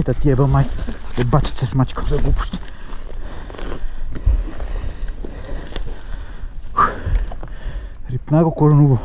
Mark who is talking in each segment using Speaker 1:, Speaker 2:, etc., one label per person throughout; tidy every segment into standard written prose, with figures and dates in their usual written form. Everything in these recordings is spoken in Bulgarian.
Speaker 1: Да ти еба май, ебачат се с мачка за глупости. Рипна го кореново.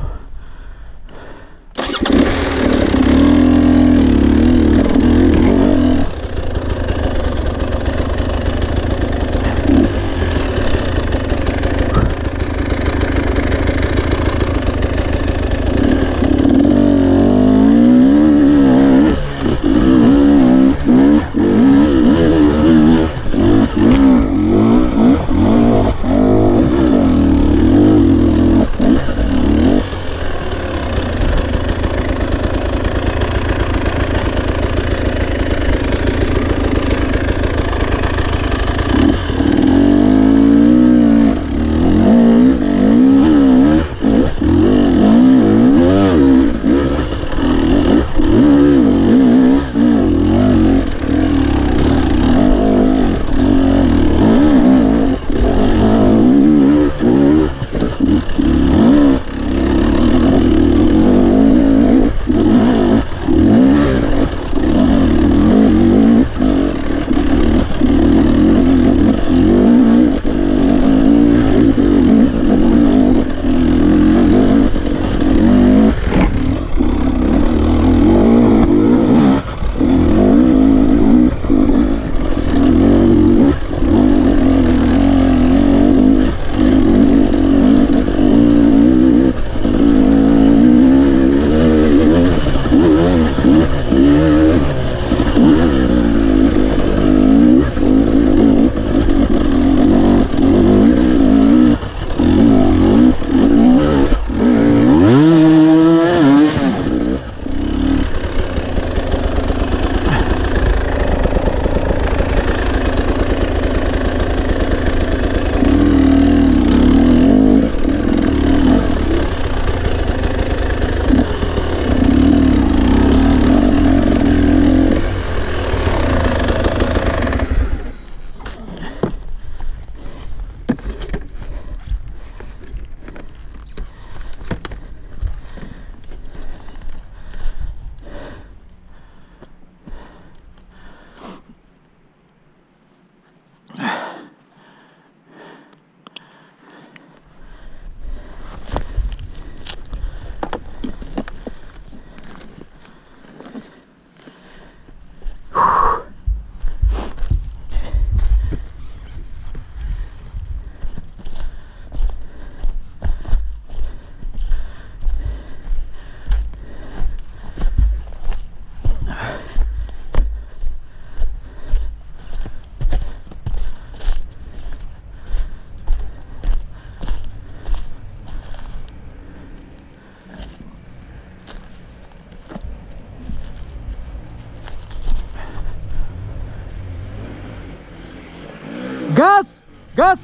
Speaker 1: Газ! Газ!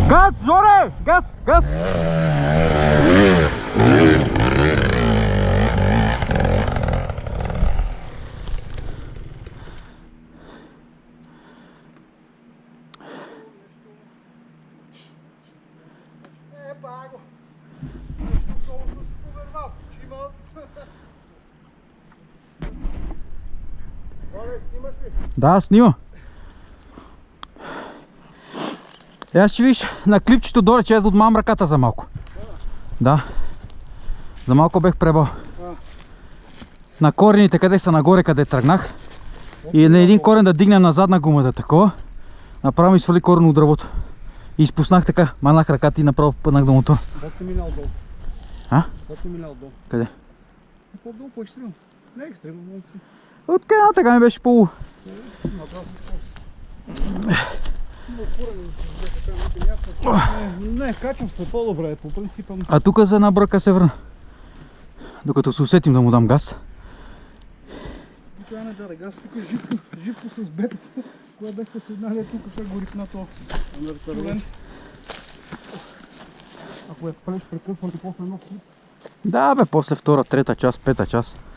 Speaker 1: Газ, Жоре! Газ! Газ! Да, снима. Аз ще виж на клипчето доле, че аз отмам ръката за малко. Да. За малко бех пребал. На корените, къде са нагоре, къде тръгнах. И на един корен да дигнем на задна гумата такова. Направо ми свали корен от дървото. И изпуснах така, манах ръката и направо пъднах до мотора.
Speaker 2: Да сте минал долу.
Speaker 1: А?
Speaker 2: Да сте минал долу.
Speaker 1: Къде?
Speaker 2: По-долу, по-екстремно. Не екстремно, но си.
Speaker 1: Откъде така ми беше по...
Speaker 2: Не, качвам се по-добре, по принципа.
Speaker 1: А тук за една бройка се върна. Докато се усетим да му дам газ.
Speaker 2: Тук не даде газ, тук е живко с бетата. Кога бехте седнали, тук се горих на то. Ако я спалиш прекъсването после едно клип.
Speaker 1: Да бе, после втора, трета част, пета част.